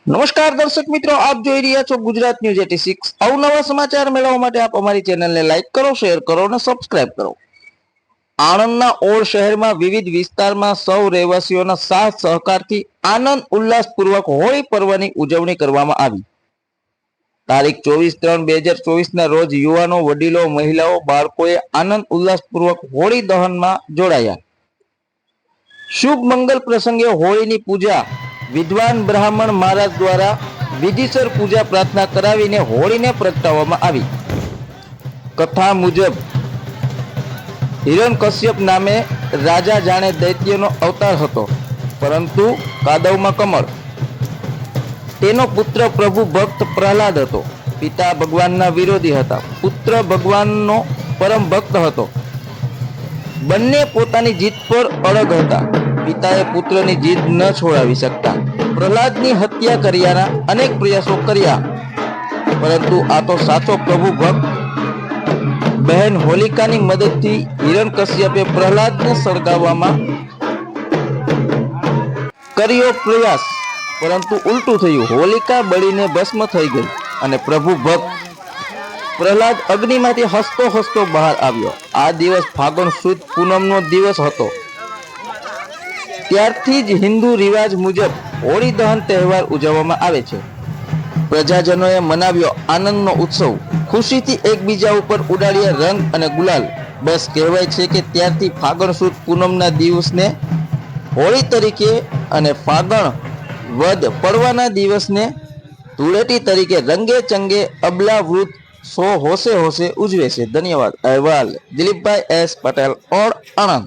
નમસ્કાર દર્શક મિત્રો, આપ જોઈ રહ્યા છો ગુજરાત ન્યૂઝ 86। અવનવા સમાચાર મેળવવા માટે આપ અમારી ચેનલને લાઈક કરો, શેર કરો અને સબસ્ક્રાઇબ કરો। આણંદના ઓળ શહેરમાં વિવિધ વિસ્તારમાં સૌ રહેવાસીઓના સાથ સહકારથી આનંદ ઉલ્લાસપૂર્વક હોળી પર્વની ઉજવણી કરવામાં આવી। તારીખ 24/3/2024ના રોજ યુવાનો, વડીલો, મહિલાઓ, બાળકોએ આનંદ ઉલ્લાસપૂર્વક હોળી દહનમાં જોડાયા। શુભ મંગલ પ્રસંગે હોળીની પૂજા વિદ્વાન બ્રાહ્મણ મહારાજ દ્વારા વિધિસર પૂજા પ્રાર્થના કરાવીને હોળીને પ્રગટાવવામાં આવી। કથા મુજબ હિરણ્યકશ્યપ નામે રાજા જાણે દૈત્યનો અવતાર હતો, પરંતુ કાદવમાં કમળ। તેનો પુત્ર પ્રભુ ભક્ત પ્રહલાદ હતો। પિતા ભગવાનના વિરોધી હતા, પુત્ર ભગવાનનો પરમ ભક્ત હતો। બંને પોતાની જીત પર અડગ હતા। પિતાએ પુત્રની જીદ ન છોડાવી શકતા। પ્રહલાદની હત્યા કર્યાના અનેક પ્રયાસો કર્યા, પરંતુ આ તો સાચો પ્રભુ ભક્ત। બહેન હોલિકાની મદદથી હિરણ્યકશ્યપે પ્રહલાદને સળગાવવામાં કર્યો પ્રયાસ, પરંતુ ઉલટું થયું। હોલિકા બળીને ભસ્મ થઈ ગઈ અને પ્રભુ ભક્ત પ્રહલાદ અગ્નિમાંથી હસતો હસતો બહાર આવ્યો। આ દિવસ ફાગણ સુદ પૂનમનો દિવસ હતો। ત્યારથી જ હિન્દુ રિવાજ મુજબ હોળી દહન તહેવાર ઉજવવામાં આવે છે। પ્રજાજનોએ મનાવ્યો આનંદનો ઉત્સવ, ખુશીથી એકબીજા ઉપર ઉડાડ્યા રંગ અને ગુલાલ। બસ કહેવાય છે કે ત્યારથી ફાગણ સુદ પૂનમના દિવસને હોળી તરીકે અને ફાગણ વદ પડવાના દિવસને ધૂળેટી તરીકે રંગે ચંગે અબલા વૃદ્ધ સો હોશે હોશે ઉજવે છે। ધન્યવાદ। અહેવાલ દિલીપભાઈ એસ પટેલ, ઓળ, આણંદ।